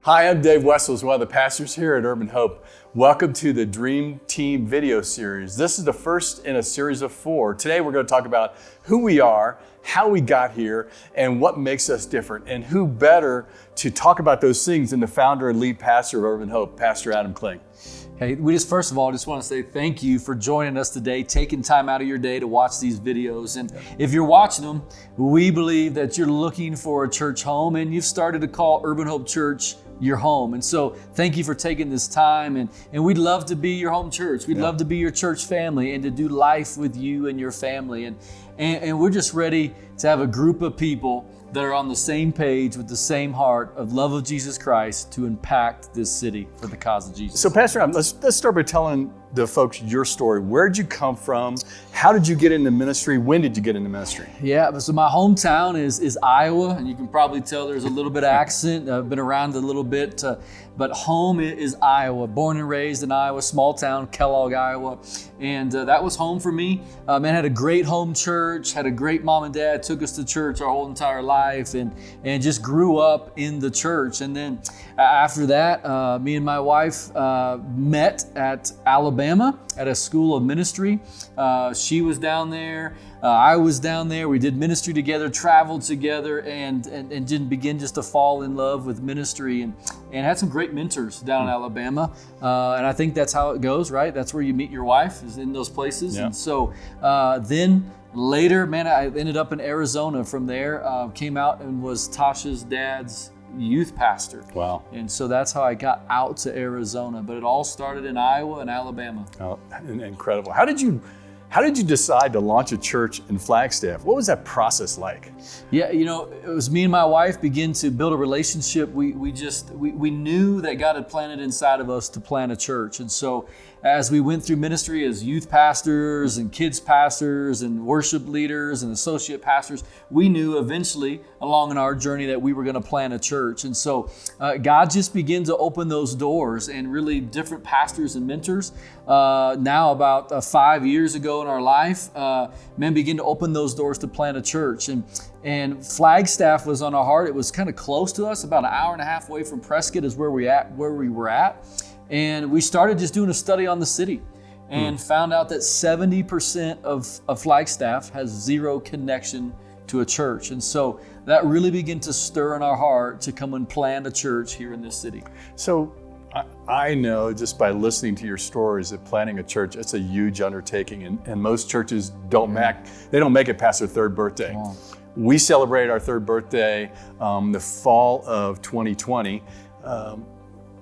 Hi, I'm Dave Wessels, one of the pastors here at Urban Hope. Welcome to the Dream Team video series. This is the first in a series of 4. Today we're going to talk about who we are, how we got here, and what makes us different. And who better to talk about those things than the founder and lead pastor of Urban Hope, Pastor Adam Kling. Hey, we first of all want to say thank you for joining us today, taking time out of your day to watch these videos. And if you're watching them, we believe that you're looking for a church home and you've started to call Urban Hope Church your home. And so thank you for taking this time. And we'd love to be your home church. We'd love to be your church family and to do life with you and your family. And we're just ready to have a group of people that are on the same page with the same heart of love of Jesus Christ to impact this city for the cause of Jesus. So Pastor Adam, let's start by telling the folks your story. Where did you come from? How did you get into ministry? When did you get into ministry? Yeah, so my hometown is Iowa, and you can probably tell there's a little bit of accent. I've been around a little bit, but home is Iowa. Born and raised in Iowa, small town, Kellogg, Iowa. And that was home for me. Had a great home church, had a great mom and dad, took us to church our whole entire life, and just grew up in the church. And then after that, me and my wife met at Alabama at a school of ministry. She was down there. I was down there. We did ministry together, traveled together, and didn't begin just to fall in love with ministry and had some great mentors down in Alabama. And I think that's how it goes, right? That's where you meet your wife, is in those places. Yeah. And so then later, I ended up in Arizona from there, came out and was Tasha's dad's youth pastor. Wow. And so that's how I got out to Arizona, but it all started in Iowa and Alabama. Oh, incredible. How did you decide to launch a church in Flagstaff? What was that process like? Yeah, it was me and my wife begin to build a relationship. We knew that God had planted inside of us to plant a church. And so as we went through ministry as youth pastors and kids pastors and worship leaders and associate pastors, we knew eventually along in our journey that we were going to plant a church. And so God just began to open those doors, and really different pastors and mentors. Now about 5 years ago in our life, men began to open those doors to plant a church. And Flagstaff was on our heart. It was kind of close to us, about an hour and a half away from Prescott is where we were at. And we started just doing a study on the city and found out that 70% of Flagstaff has zero connection to a church. And so that really began to stir in our heart to come and plant a church here in this city. So I know just by listening to your stories that planting a church, it's a huge undertaking, and most churches don't make it past their third birthday. Wow. We celebrated our third birthday the fall of 2020.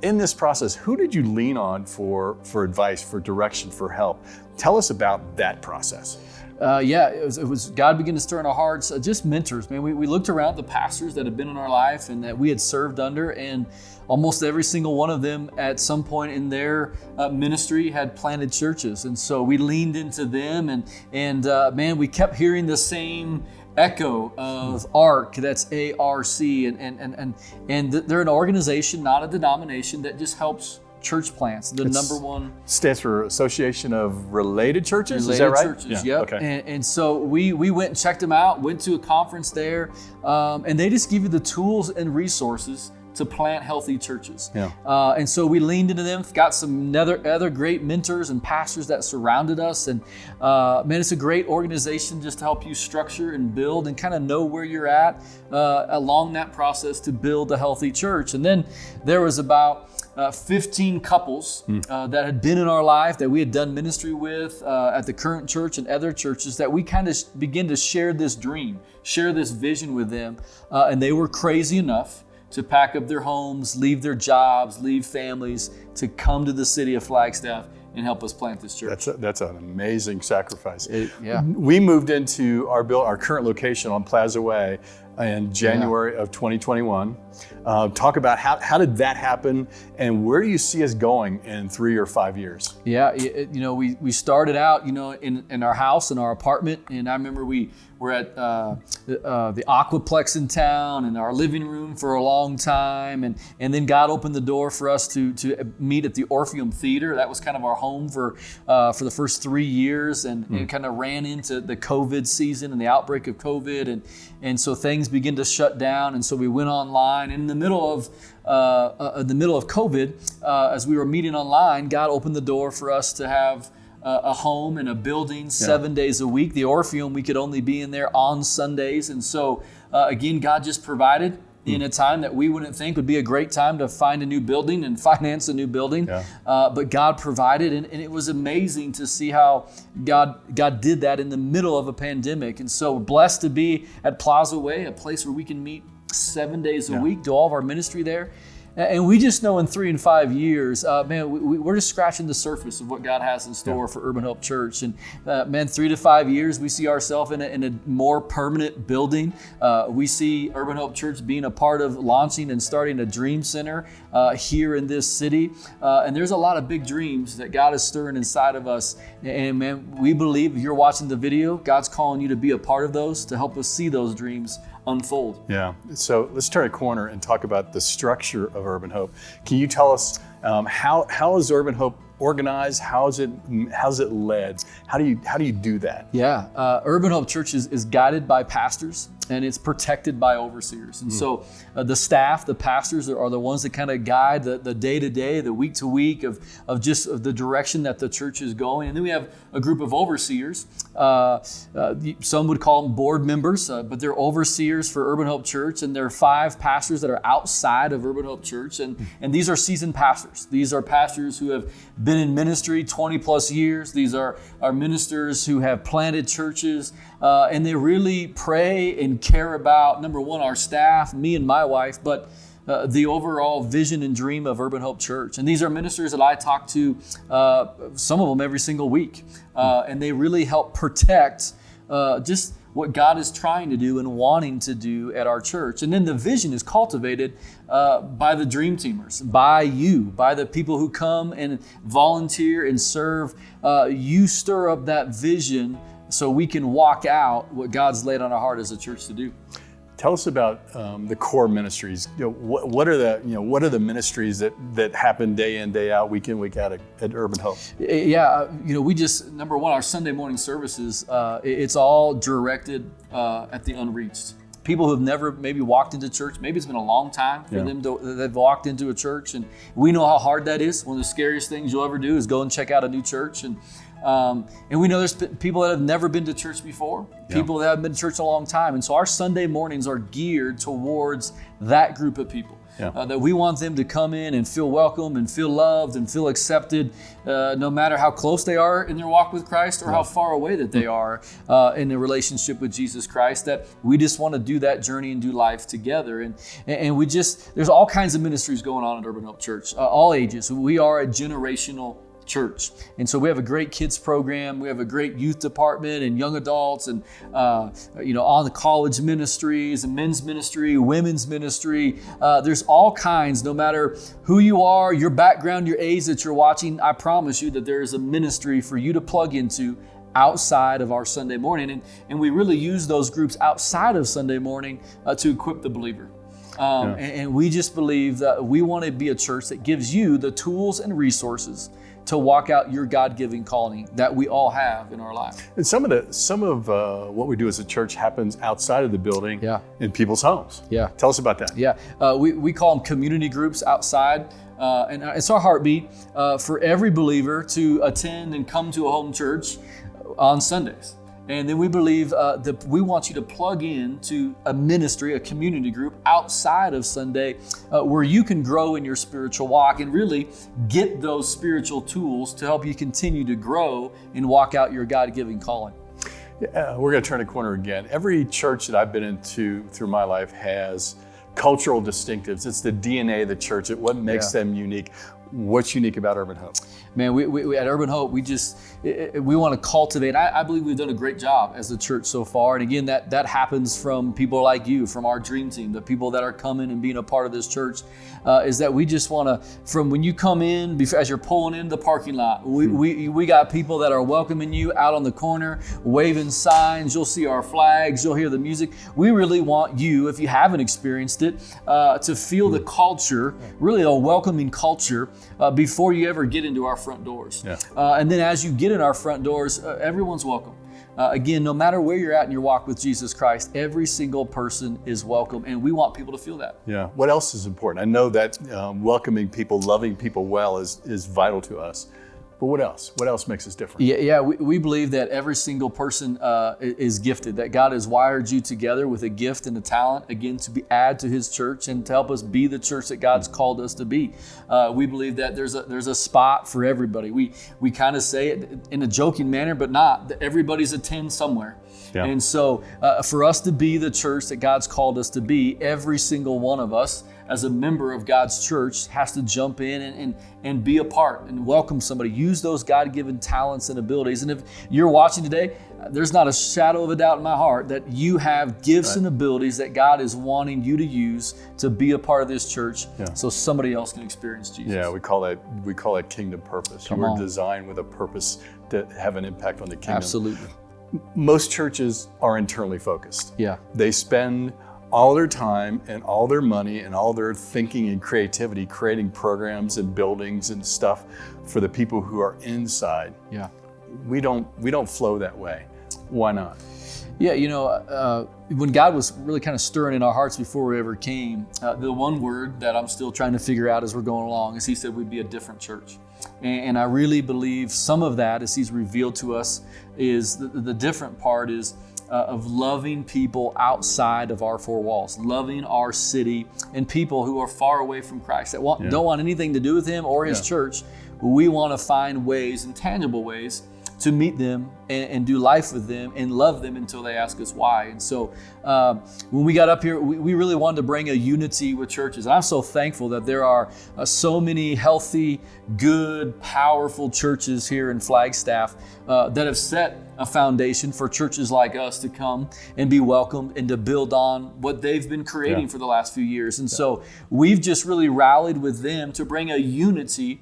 In this process, who did you lean on for advice, for direction, for help? Tell us about that process. It was God began to stir in our hearts, just mentors. Man, we looked around the pastors that had been in our life and that we had served under, and almost every single one of them at some point in their ministry had planted churches. And so we leaned into them, and we kept hearing the same echo of ARC, that's A-R-C, and they're an organization, not a denomination, that just helps church plants. Number one stands for Association of Related Churches. Is that right? Churches, yeah. yep. Okay. And so we went and checked them out, went to a conference there, and they just give you the tools and resources to plant healthy churches. Yeah. And so we leaned into them, got some other great mentors and pastors that surrounded us. And it's a great organization just to help you structure and build and kind of know where you're at along that process to build a healthy church. And then there was about 15 couples that had been in our life that we had done ministry with at the current church and other churches that we kind of begin to share this dream, share this vision with them. And they were crazy enough to pack up their homes, leave their jobs, leave families to come to the city of Flagstaff and help us plant this church. That's an amazing sacrifice. Yeah. We moved into our current location on Plaza Way in January of 2021. Talk about how did that happen, and where do you see us going in 3 or 5 years? Yeah, we started out, in our house, in our apartment, and I remember we were at the Aquaplex in town in our living room for a long time, and then God opened the door for us to meet at the Orpheum Theater. That was kind of our home for the first 3 years, and it kind of ran into the COVID season and the outbreak of COVID, and so things things begin to shut down, and so we went online. In the middle of COVID, as we were meeting online, God opened the door for us to have a home and a building 7 days a week. The Orpheum, we could only be in there on Sundays, and so again, God just provided in a time that we wouldn't think would be a great time to find a new building and finance a new building. But God provided, and it was amazing to see how God did that in the middle of a pandemic. And so we're blessed to be at Plaza Way, a place where we can meet 7 days a week, do all of our ministry there. And we just know in 3 and 5 years, we're just scratching the surface of what God has in store for Urban Hope Church. And 3 to 5 years, we see ourselves in a more permanent building. We see Urban Hope Church being a part of launching and starting a dream center here in this city. And there's a lot of big dreams that God is stirring inside of us. And man, we believe if you're watching the video, God's calling you to be a part of those, to help us see those dreams unfold. Yeah. So let's turn a corner and talk about the structure of Urban Hope. Can you tell us how is Urban Hope organized? How's it led? How do you do that? Yeah. Urban Hope Church is guided by pastors, and it's protected by overseers. And so the staff, the pastors are the ones that kind of guide the day-to-day, the week-to-week of the direction that the church is going. And then we have a group of overseers. Some would call them board members, but they're overseers for Urban Hope Church. And there are 5 pastors that are outside of Urban Hope Church. And these are seasoned pastors. These are pastors who have been in ministry 20 plus years. These are ministers who have planted churches, and they really pray and care about, number one, our staff, me and my wife, but the overall vision and dream of Urban Hope Church. And these are ministers that I talk to, some of them every single week, and they really help protect just what God is trying to do and wanting to do at our church. And then the vision is cultivated by the dream teamers, by you, by the people who come and volunteer and serve. You stir up that vision so we can walk out what God's laid on our heart as a church to do. Tell us about the core ministries. What are the ministries that happen day in, day out, week in, week out at Urban Hope? Yeah, we just, number one, our Sunday morning services, it's all directed at the unreached. People who have never maybe walked into church, maybe it's been a long time for them they've walked into a church, and we know how hard that is. One of the scariest things you'll ever do is go and check out a new church, and we know there's people that have never been to church before, people that haven't been to church a long time. And so our Sunday mornings are geared towards that group of people. That we want them to come in and feel welcome and feel loved and feel accepted, no matter how close they are in their walk with Christ or how far away that they are in their relationship with Jesus Christ. That we just want to do that journey and do life together. And we just, there's all kinds of ministries going on at Urban Hope Church, all ages. We are a generational church. And so we have a great kids program. We have a great youth department and young adults and, on the college ministries and men's ministry, women's ministry. There's all kinds, no matter who you are, your background, your age that you're watching, I promise you that there is a ministry for you to plug into outside of our Sunday morning. And we really use those groups outside of Sunday morning to equip the believer. And we just believe that we want to be a church that gives you the tools and resources to walk out your God-given calling that we all have in our life. And some of what we do as a church happens outside of the building, in people's homes. Tell us about that. We call them community groups outside. And it's our heartbeat for every believer to attend and come to a home church on Sundays. And then we believe that we want you to plug in to a ministry, a community group outside of Sunday where you can grow in your spiritual walk and really get those spiritual tools to help you continue to grow and walk out your God-given calling. We're going to turn a corner again. Every church that I've been into through my life has cultural distinctives. It's the DNA of the church. It's what makes them unique. What's unique about Urban Hope? Man, we at Urban Hope, we want to cultivate. I believe we've done a great job as a church so far. And again, that happens from people like you, from our dream team, the people that are coming and being a part of this church, is that we just want to, from when you come in, as you're pulling into the parking lot, we got people that are welcoming you out on the corner, waving signs. You'll see our flags. You'll hear the music. We really want you, if you haven't experienced it, to feel the culture, really a welcoming culture before you ever get into our front doors. Yeah. And then as you get in our front doors, everyone's welcome. Again, no matter where you're at in your walk with Jesus Christ, every single person is welcome, and we want people to feel that. Yeah. What else is important? I know that welcoming people, loving people well is vital to us. But what else? What else makes us different? Yeah, we believe that every single person is gifted, that God has wired you together with a gift and a talent, again, to add to His church and to help us be the church that God's called us to be. We believe that there's a spot for everybody. We kind of say it in a joking manner, but not, that everybody's a 10 somewhere. Yeah. And so for us to be the church that God's called us to be, every single one of us as a member of God's church has to jump in and be a part and welcome somebody. Use those God-given talents and abilities. And if you're watching today, there's not a shadow of a doubt in my heart that you have gifts and abilities that God is wanting you to use to be a part of this church, so somebody else can experience Jesus. Yeah, we call it kingdom purpose. We're designed with a purpose to have an impact on the kingdom. Absolutely. Most churches are internally focused. Yeah. They spend all their time and all their money and all their thinking and creativity creating programs and buildings and stuff for the people who are inside. Yeah. We don't flow that way. Why not? Yeah, when God was really kind of stirring in our hearts before we ever came, the one word that I'm still trying to figure out as we're going along is He said we'd be a different church. And I really believe some of that, as He's revealed to us, is the different part is of loving people outside of our four walls, loving our city and people who are far away from Christ, that don't want anything to do with Him or His church. We want to find ways, and tangible ways, to meet them and do life with them and love them until they ask us why. And so when we got up here, we really wanted to bring a unity with churches. And I'm so thankful that there are so many healthy, good, powerful churches here in Flagstaff that have set a foundation for churches like us to come and be welcomed and to build on what they've been creating for the last few years. And so we've just really rallied with them to bring a unity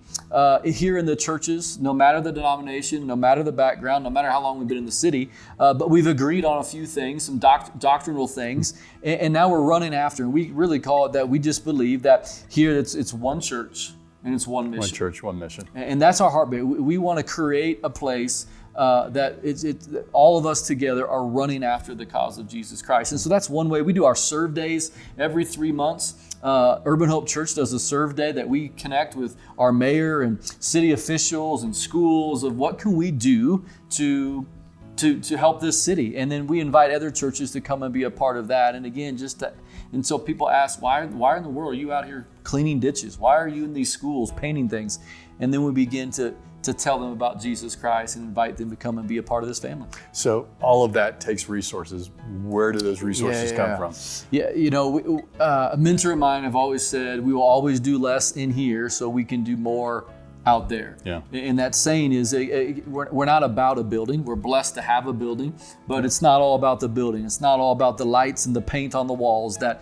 here in the churches, no matter the denomination, no matter the background, no matter how long we've been in the city. But we've agreed on a few things, some doctrinal things, and now we're running after. And we really call it that we just believe that here it's one church and it's one mission. One church, one mission. And that's our heartbeat. We want to create a place that all of us together are running after the cause of Jesus Christ. And so that's one way. We do our serve days every 3 months. Urban Hope Church does a serve day that we connect with our mayor and city officials and schools of what can we do to help this city. And then we invite other churches to come and be a part of that. And again, and so people ask, why in the world are you out here cleaning ditches? Why are you in these schools painting things? And then we begin to tell them about Jesus Christ and invite them to come and be a part of this family. So all of that takes resources. Where do those resources come from? Yeah, a mentor of mine have always said, we will always do less in here so we can do more out there. Yeah. And that saying is, we're not about a building. We're blessed to have a building, but it's not all about the building. It's not all about the lights and the paint on the walls. That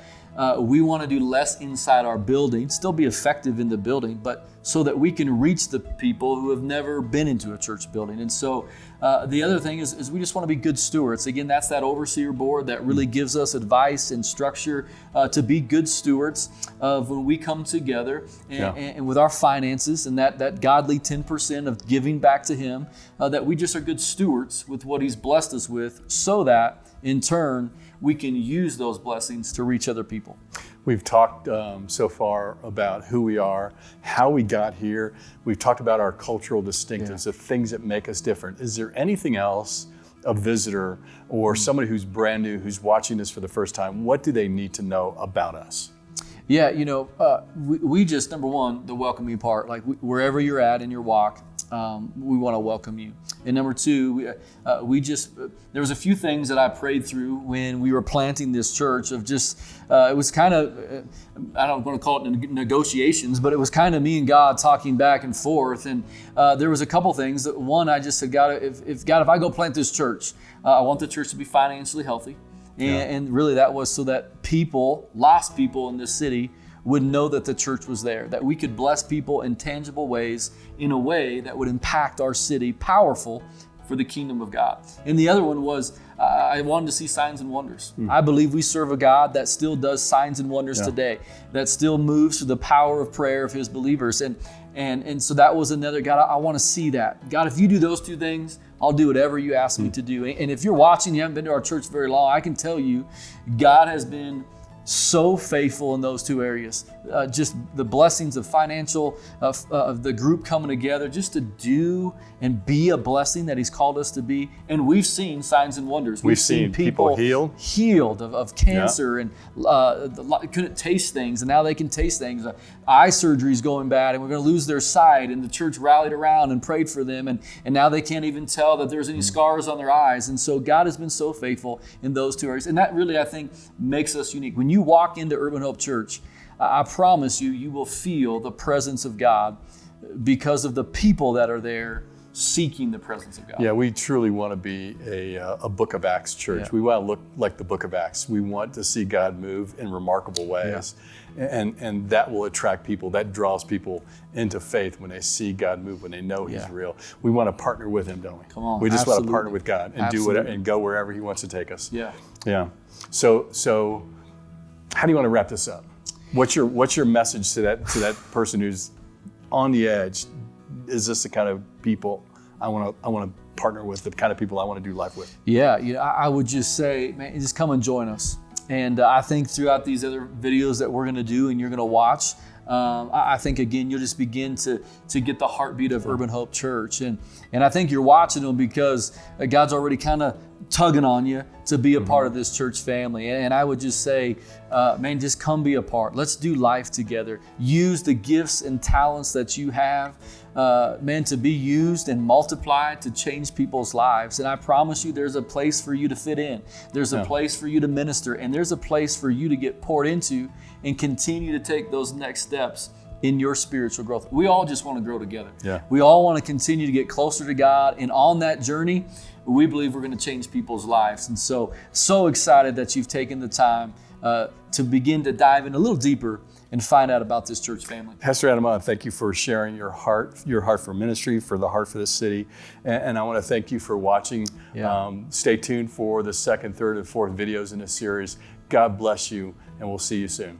we want to do less inside our building, still be effective in the building, but so that we can reach the people who have never been into a church building. And so the other thing is we just want to be good stewards. Again, that's that overseer board that really gives us advice and structure to be good stewards of when we come together and with our finances and that godly 10% of giving back to Him, that we just are good stewards with what He's blessed us with, so that in turn we can use those blessings to reach other people. We've talked so far about who we are, how we got here. We've talked about our cultural distinctives, the things that make us different. Is there anything else a visitor or somebody who's brand new, who's watching this for the first time, what do they need to know about us? Yeah, we just, number one, the welcoming part, like wherever you're at in your walk, we want to welcome you. And number two, there was a few things that I prayed through when we were planting this church of just, it was kind of, I don't want to call it negotiations, but it was kind of me and God talking back and forth. And there was a couple things. One, I just said, God, if I go plant this church, I want the church to be financially healthy. And really that was so that lost people in this city would know that the church was there, that we could bless people in tangible ways, in a way that would impact our city, powerful for the kingdom of God. And the other one was I wanted to see signs and wonders. I believe we serve a God that still does signs and wonders today, that still moves through the power of prayer of his believers. And so that was another, God, I want to see that. God, if you do those two things, I'll do whatever you ask me to do. And if you're watching, you haven't been to our church very long, I can tell you, God has been so faithful in those two areas. Just the blessings of financial, of the group coming together, just to do and be a blessing that he's called us to be. And we've seen signs and wonders. We've seen people healed of cancer and couldn't taste things, and now they can taste things. Eye surgery is going bad, and we're going to lose their sight. And the church rallied around and prayed for them, and now they can't even tell that there's any scars on their eyes. And so God has been so faithful in those two areas. And that really, I think, makes us unique. When you walk into Urban Hope Church, I promise you, you will feel the presence of God because of the people that are there seeking the presence of God. Yeah, we truly want to be a Book of Acts church. Yeah. We want to look like the Book of Acts. We want to see God move in remarkable ways. And that will attract people. That draws people into faith when they see God move, when they know he's real. We want to partner with him, don't we? Come on, we just want to absolutely. partner with God and do whatever and go wherever he wants to take us. Yeah. Yeah. So how do you want to wrap this up? What's your message to that person who's on the edge? Is this the kind of people I want to partner with, the kind of people I want to do life with? Yeah, I would just say, man, just come and join us. And I think throughout these other videos that we're going to do and you're going to watch, I think, again, you'll just begin to get the heartbeat of Urban Hope Church. And I think you're watching them because God's already kind of tugging on you to be a part of this church family. And I would just say, man, just come be a part. Let's do life together. Use the gifts and talents that you have, man, to be used and multiplied to change people's lives. And I promise you, there's a place for you to fit in. There's a place for you to minister, and there's a place for you to get poured into and continue to take those next steps in your spiritual growth. We all just want to grow together. Yeah. We all want to continue to get closer to God. And on that journey, we believe we're going to change people's lives. And so excited that you've taken the time to begin to dive in a little deeper and find out about this church family. Pastor Adam, thank you for sharing your heart for ministry, for the heart for this city. And I want to thank you for watching. Yeah. Stay tuned for the second, third, and fourth videos in this series. God bless you, and we'll see you soon.